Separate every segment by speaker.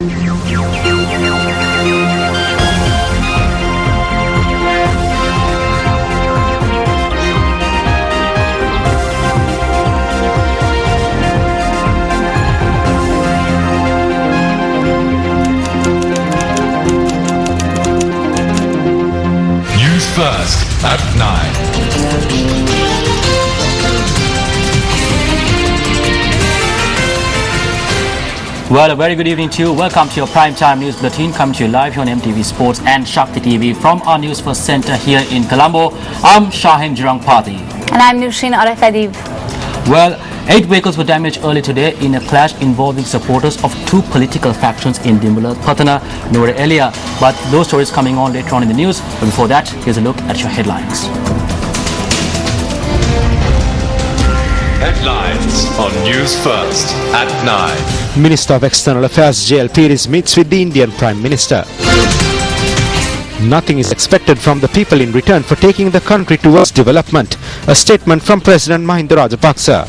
Speaker 1: News First at 9.
Speaker 2: Well, a very good evening to you. Welcome to your primetime news bulletin, coming to you live here on MTV Sports and Shakti TV from our News First Centre here in Colombo. I'm Shaheen Jurangpati.
Speaker 3: And I'm Nushin Arefadib.
Speaker 2: Well, 8 vehicles were damaged early today in a clash involving supporters of 2 political factions in Dimula Patana, Noor area. But those stories coming on later on in the news. But before that, here's a look at your headlines.
Speaker 1: Headlines on News First at 9.
Speaker 4: Minister of External Affairs J.L. Peiris meets with the Indian Prime Minister. Nothing is expected from the people in return for taking the country towards development. A statement from President Mahinda Rajapaksa.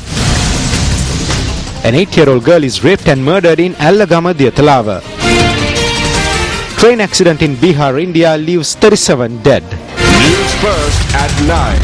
Speaker 4: An 8-year-old girl is raped and murdered in Allagama Diyathalawa. Train accident in Bihar, India leaves 37 dead.
Speaker 1: News First at 9.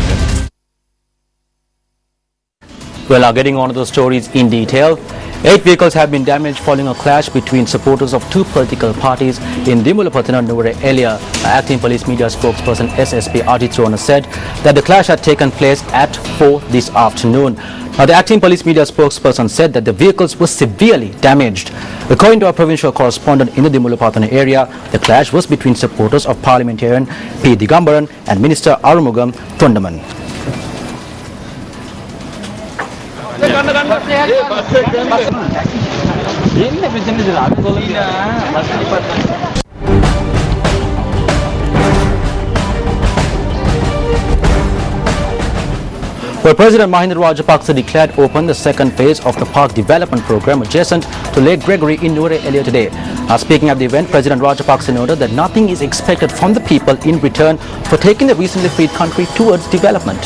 Speaker 2: Well, now getting on to those stories in detail. 8 vehicles have been damaged following a clash between supporters of 2 political parties in Dimulapatana, Noor area. Acting police media spokesperson SSP Ajit Rona said that the clash had taken place at 4 this afternoon. Now, the acting police media spokesperson said that the vehicles were severely damaged. According to our provincial correspondent in the Dimulapatana area, the clash was between supporters of parliamentarian P. Digambaran and Minister Arumugam Thundaman. Well, President Mahinda Rajapaksa declared open the second phase of the park development program adjacent to Lake Gregory in Noor earlier today. Speaking at the event, President Rajapaksa noted that nothing is expected from the people in return for taking the recently freed country towards development.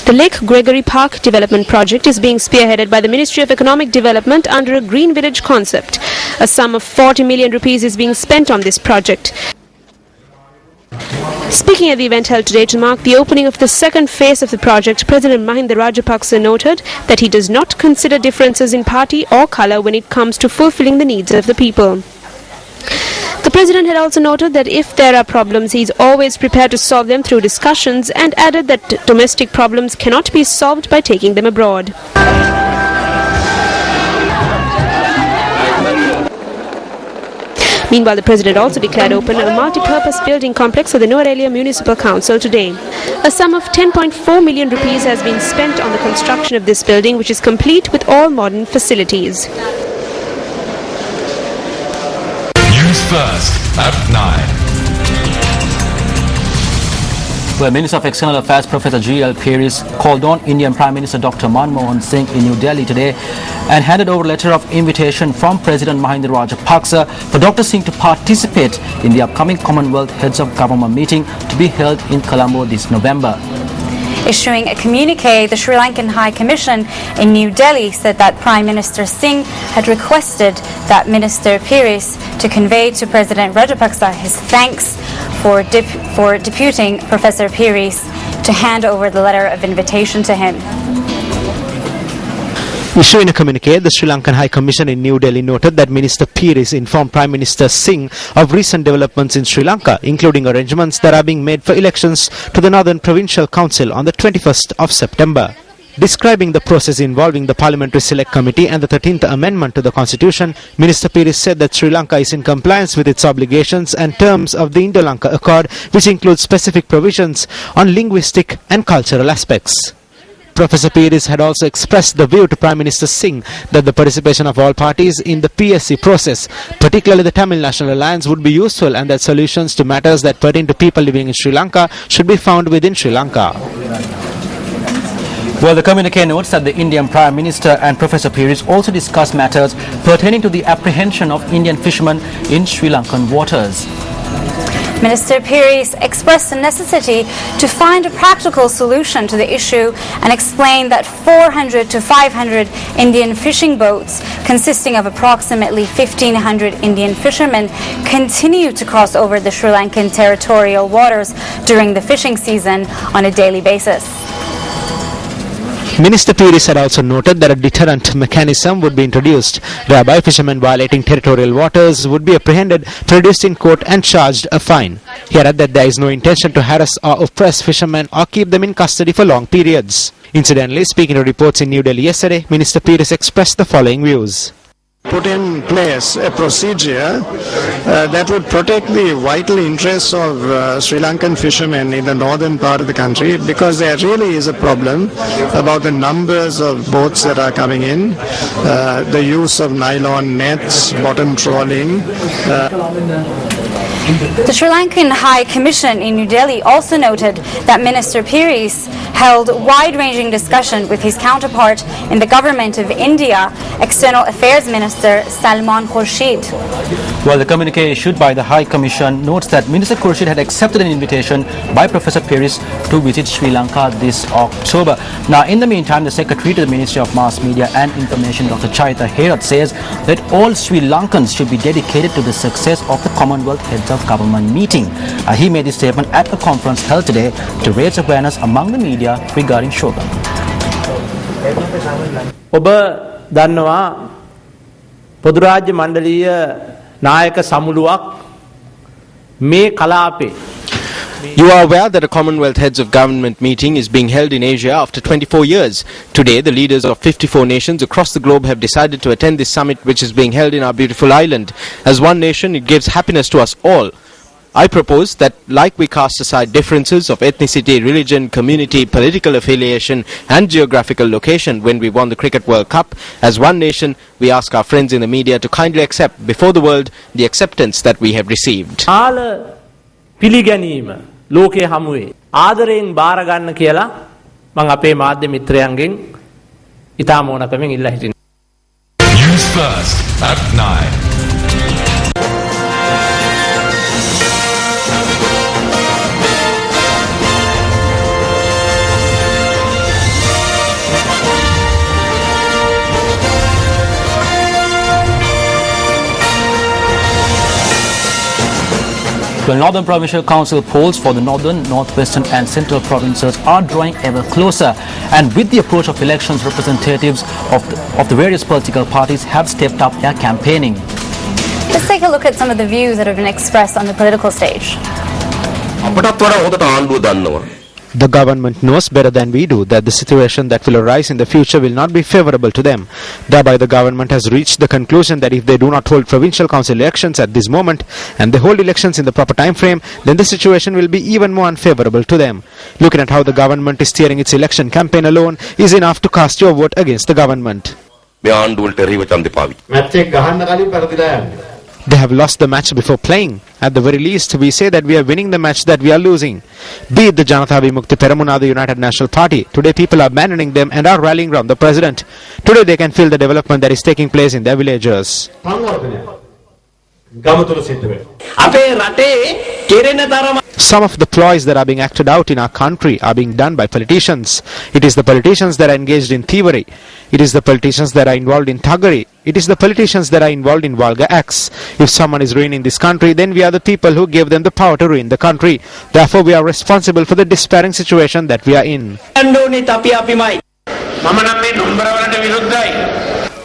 Speaker 5: The Lake Gregory Park Development Project is being spearheaded by the Ministry of Economic Development under a Green Village concept. A sum of 40 million rupees is being spent on this project. Speaking at the event held today to mark the opening of the second phase of the project, President Mahinda Rajapaksa noted that he does not consider differences in party or colour when it comes to fulfilling the needs of the people. The President had also noted that if there are problems, he is always prepared to solve them through discussions, and added that domestic problems cannot be solved by taking them abroad. Meanwhile, the President also declared open a multi-purpose building complex for the Noor Municipal Council today. A sum of 10.4 million rupees has been spent on the construction of this building, which is complete with all modern facilities.
Speaker 1: First at 9.
Speaker 2: Well, Minister of External Affairs Professor J.L. Peiris called on Indian Prime Minister Dr. Manmohan Singh in New Delhi today and handed over a letter of invitation from President Mahinda Rajapaksa for Dr. Singh to participate in the upcoming Commonwealth Heads of Government meeting to be held in Colombo this November.
Speaker 3: Issuing a communique, the Sri Lankan High Commission in New Delhi said that Prime Minister Singh had requested that Minister Peiris to convey to President Rajapaksa his thanks for deputing Professor Peiris to hand over the letter of invitation to him.
Speaker 4: Issuing a communique, the Sri Lankan High Commission in New Delhi noted that Minister Peiris informed Prime Minister Singh of recent developments in Sri Lanka, including arrangements that are being made for elections to the Northern Provincial Council on the 21st of September. Describing the process involving the Parliamentary Select Committee and the 13th Amendment to the Constitution, Minister Peiris said that Sri Lanka is in compliance with its obligations and terms of the Indo-Lanka Accord, which includes specific provisions on linguistic and cultural aspects. Professor Peiris had also expressed the view to Prime Minister Singh that the participation of all parties in the PSC process, particularly the Tamil National Alliance, would be useful, and that solutions to matters that pertain to people living in Sri Lanka should be found within Sri Lanka.
Speaker 2: Well, the communique notes that the Indian Prime Minister and Professor Peiris also discussed matters pertaining to the apprehension of Indian fishermen in Sri Lankan waters.
Speaker 3: Minister Peiris expressed the necessity to find a practical solution to the issue and explained that 400 to 500 Indian fishing boats, consisting of approximately 1,500 Indian fishermen, continue to cross over the Sri Lankan territorial waters during the fishing season on a daily basis.
Speaker 4: Minister Peiris had also noted that a deterrent mechanism would be introduced, whereby fishermen violating territorial waters would be apprehended, produced in court and charged a fine. He added that there is no intention to harass or oppress fishermen or keep them in custody for long periods. Incidentally, speaking to reports in New Delhi yesterday, Minister Peiris expressed the following views.
Speaker 6: Put in place a procedure that would protect the vital interests of Sri Lankan fishermen in the northern part of the country, because there really is a problem about the numbers of boats that are coming in, the use of nylon nets, bottom trawling.
Speaker 3: The Sri Lankan High Commission in New Delhi also noted that Minister Peiris held wide-ranging discussion with his counterpart in the government of India, External Affairs Minister Salman Khurshid.
Speaker 2: Well, the communique issued by the High Commission notes that Minister Khurshid had accepted an invitation by Professor Peiris to visit Sri Lanka this October. Now, in the meantime, the Secretary to the Ministry of Mass Media and Information, Dr. Chaitha Herath, says that all Sri Lankans should be dedicated to the success of the Commonwealth Heads of Government meeting. He made this statement at a conference held today to raise awareness among the media regarding Shogun.
Speaker 7: ඔබ දන්නවා පොදු රාජ්‍ය මණ්ඩලීය නායක සමුළුවක් මේ කලාපේ.
Speaker 8: You are aware that a Commonwealth Heads of Government meeting is being held in Asia after 24 years. Today, the leaders of 54 nations across the globe have decided to attend this summit, which is being held in our beautiful island. As one nation, it gives happiness to us all. I propose that, like we cast aside differences of ethnicity, religion, community, political affiliation and geographical location when we won the Cricket World Cup, as one nation, we ask our friends in the media to kindly accept before the world the acceptance that we have received.
Speaker 7: පිළිගැනීම ලෝකයේ හමුවේ ආදරයෙන් බාර ගන්න කියලා මම අපේ මාධ්‍ය මිත්‍රයන්ගෙන් ඉතාම ඕනකමින් ඉල්ලා හිටිනවා.
Speaker 1: News First at 9.
Speaker 2: The Northern Provincial Council polls for the Northern, Northwestern and Central provinces are drawing ever closer, and with the approach of elections, representatives of the various political parties have stepped up their campaigning.
Speaker 3: Let's take a look at some of the views that have been expressed on the political stage.
Speaker 4: The government knows better than we do that the situation that will arise in the future will not be favourable to them. Thereby, the government has reached the conclusion that if they do not hold provincial council elections at this moment and they hold elections in the proper time frame, then the situation will be even more unfavourable to them. Looking at how the government is steering its election campaign alone is enough to cast your vote against the government. They have lost the match before playing. At the very least, we say that we are winning the match that we are losing. Be it the Janatha Vimukti Peramuna, the United National Party. Today people are abandoning them and are rallying around the president. Today they can feel the development that is taking place in their villages. Some of the ploys that are being acted out in our country are being done by politicians. It is the politicians that are engaged in thievery. It is the politicians that are involved in thuggery. It is the politicians that are involved in vulgar acts. If someone is ruining this country, then we are the people who gave them the power to ruin the country. Therefore, we are responsible for the despairing situation that we are in.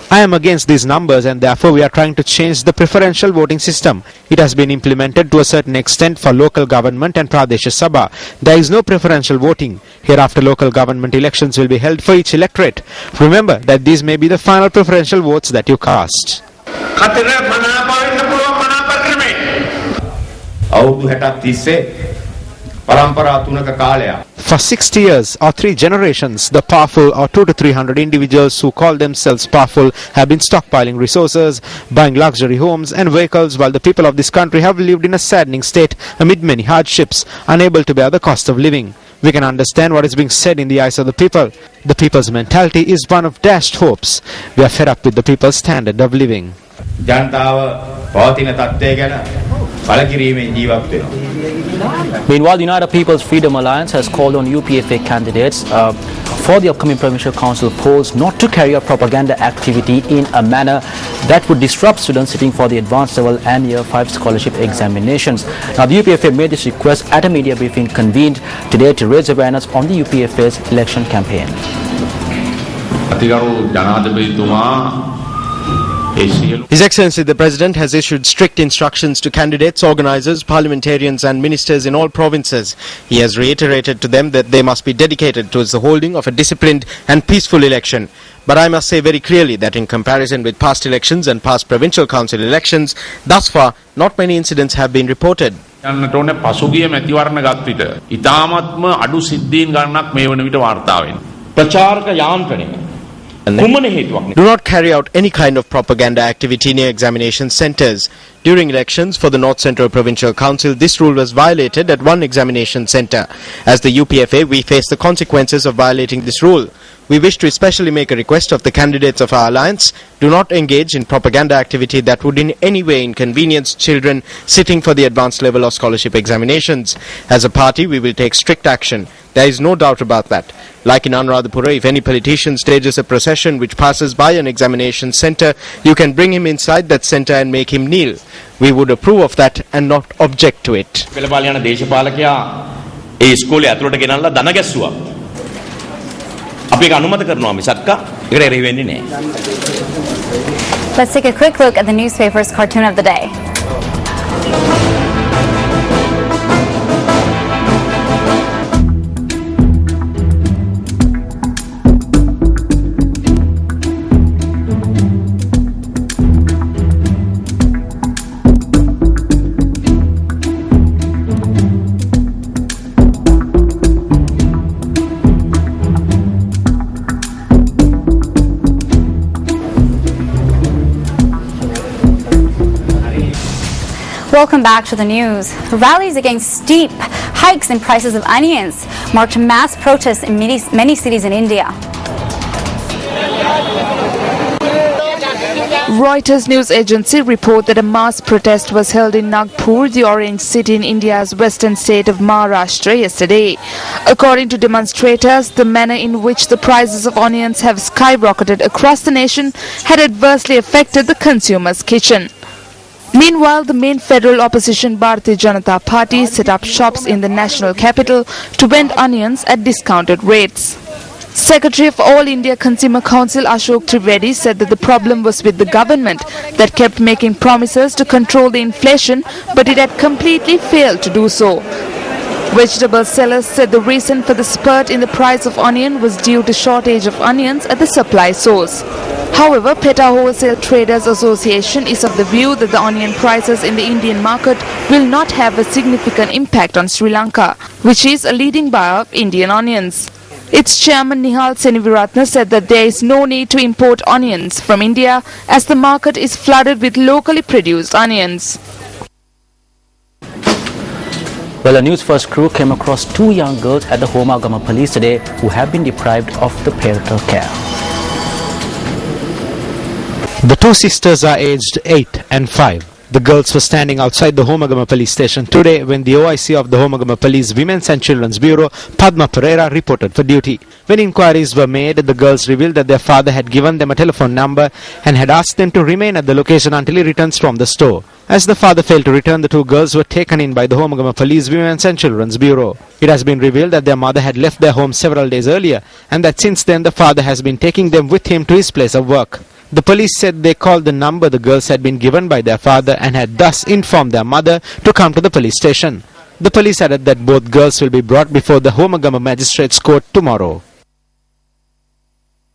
Speaker 4: I am against these numbers, and therefore we are trying to change the preferential voting system. It has been implemented to a certain extent for local government and Pradesh Sabha. There is no preferential voting. Hereafter local government elections will be held for each electorate. Remember that these may be the final preferential votes that you cast. For 60 years or 3 generations, the powerful or 200 to 300 individuals who call themselves powerful have been stockpiling resources, buying luxury homes and vehicles, while the people of this country have lived in a saddening state amid many hardships, unable to bear the cost of living. We can understand what is being said in the eyes of the people. The people's mentality is one of dashed hopes. We are fed up with the people's standard of living.
Speaker 9: ජනතාව පවතින තත්ත්වය ගැන බලකිරීමෙන් ජීවත් වෙනවා.
Speaker 2: Meanwhile, the United People's Freedom Alliance has called on UPFA candidates for the upcoming Provincial Council polls not to carry out propaganda activity in a manner that would disrupt students sitting for the advanced level and Year 5 scholarship examinations. Now, the UPFA made this request at a media briefing convened today to raise awareness on the UPFA's election campaign.
Speaker 8: His Excellency the President has issued strict instructions to candidates, organisers, parliamentarians and ministers in all provinces. He has reiterated to them that they must be dedicated towards the holding of a disciplined and peaceful election. But I must say very clearly that in comparison with past elections and past provincial council elections, thus far not many incidents have been reported.
Speaker 10: පසුගිය මැතිවරණ ගත් විට ඉතාමත්ම අඩු සිද්ධීන් ගණනක් මේ වන විට වාර්තා වෙනවා. ප්‍රචාරක යාන්ත්‍රණය
Speaker 8: Do not carry out any kind of propaganda activity near examination centres. During elections for the North Central Provincial Council, this rule was violated at one examination centre. As the UPFA, we face the consequences of violating this rule. We wish to especially make a request of the candidates of our alliance: do not engage in propaganda activity that would in any way inconvenience children sitting for the advanced level of scholarship examinations. As a party, we will take strict action. There is no doubt about that. Like in Anuradhapura, if any politician stages a procession which passes by an examination centre, you can bring him inside that centre and make him kneel. We would approve of that and not object to it.
Speaker 3: Let's take a quick look at the newspaper's cartoon of the day. Welcome back to the news. Rallies against steep hikes in prices of onions marked mass protests in many cities in India.
Speaker 11: Reuters news agency report that a mass protest was held in Nagpur, the orange city in India's western state of Maharashtra, yesterday. According to demonstrators, the manner in which the prices of onions have skyrocketed across the nation had adversely affected the consumer's kitchen. Meanwhile, the main federal opposition Bharatiya Janata Party set up shops in the national capital to vend onions at discounted rates. Secretary of All India Consumer Council Ashok Trivedi said that the problem was with the government that kept making promises to control the inflation, but it had completely failed to do so. Vegetable sellers said the reason for the spurt in the price of onion was due to shortage of onions at the supply source. However, Peta Wholesale Traders Association is of the view that the onion prices in the Indian market will not have a significant impact on Sri Lanka, which is a leading buyer of Indian onions. Its chairman Nihal Seniviratne said that there is no need to import onions from India as the market is flooded with locally produced onions.
Speaker 2: Well, a News First crew came across two young girls at the Homagama police today who have been deprived of the parental care.
Speaker 4: The two sisters are aged 8 and 5. The girls were standing outside the Homagama police station today when the OIC of the Homagama Police Women's and Children's Bureau, Padma Pereira, reported for duty. When inquiries were made, the girls revealed that their father had given them a telephone number and had asked them to remain at the location until he returns from the store. As the father failed to return, the two girls were taken in by the Homagama Police Women's and Children's Bureau. It has been revealed that their mother had left their home several days earlier and that since then the father has been taking them with him to his place of work. The police said they called the number the girls had been given by their father and had thus informed their mother to come to the police station. The police added that both girls will be brought before the Homagama Magistrates Court tomorrow.